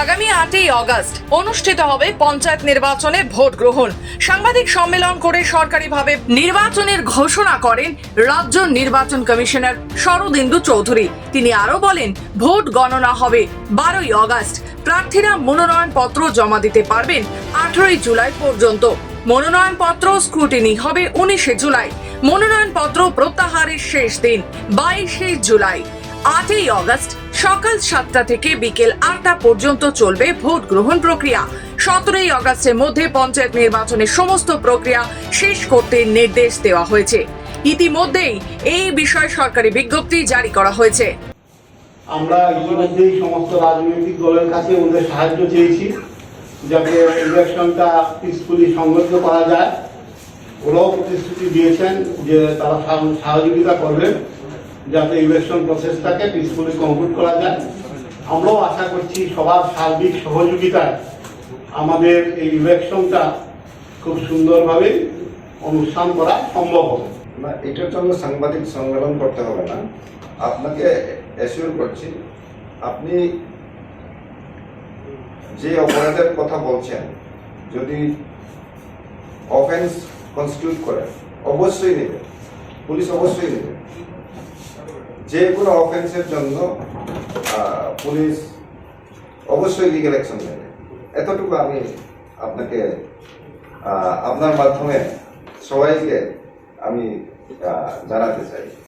আগামী 8ই অগস্ট অনুষ্ঠিত হবে পঞ্চায়েত নির্বাচনে ভোট গ্রহণ। সাংবাদিক সম্মেলন করে সরকারিভাবে নির্বাচনের ঘোষণা করেন রাজ্য নির্বাচন কমিশনার শরদিন্দু চৌধুরী। তিনি আরো বলেন, ভোট গণনা হবে 12ই অগস্ট। প্রার্থীরা মনোনয়ন পত্র জমা দিতে পারবেন 18ই জুলাই পর্যন্ত। মনোনয়ন পত্র স্ক্রুটিনি হবে 19শে জুলাই। মনোনয়ন পত্র প্রত্যাহারের শেষ দিন 22শে জুলাই। 8ই অগস্ট সকাল 7টা থেকে বিকেল 8টা পর্যন্ত চলবে ভোট গ্রহণ প্রক্রিয়া। 17ই অগস্টের মধ্যে পঞ্চায়েত নির্বাচনের সমস্ত প্রক্রিয়া শেষ করতে নির্দেশ দেওয়া হয়েছে। ইতিমধ্যেই এই বিষয়ে সরকারি বিজ্ঞপ্তি জারি করা হয়েছে। আমরা ইতিমধ্যেই সমস্ত রাজনৈতিক দলের কাছে ওদের সাহায্য চেয়েছি, যাতে ইলেকশনটা পিসফুলি সংগঠিত করা যায়। ওরাও প্রতিশ্রুতি দিয়েছেন যে তারা সহযোগিতা করবেন যাতে ইলেকশন প্রসেসটাকে পিসফুলি কমপ্লিট করা যায়। আমরাও আশা করছি সবার সার্বিক সহযোগিতায় আমাদের এই ইলেকশনটা খুব সুন্দরভাবে অনুষ্ঠান করা সম্ভব হবে। না, এটার জন্য সাংবাদিক সম্মেলন করতে হবে না। আপনাকে অ্যাসিওর করছি, আপনি যে অপরাধের কথা বলছেন, যদি অফেন্স কনস্টিটিউট করে অবশ্যই নেবে, পুলিশ অবশ্যই নেবে। যে কোনো অফেন্সের জন্য পুলিশ অবশ্যই লিগ্যাল অ্যাকশন নেবে। এতটুকু আমি আপনাকে আপনার মাধ্যমে সবাইকে আমি জানাতে চাই।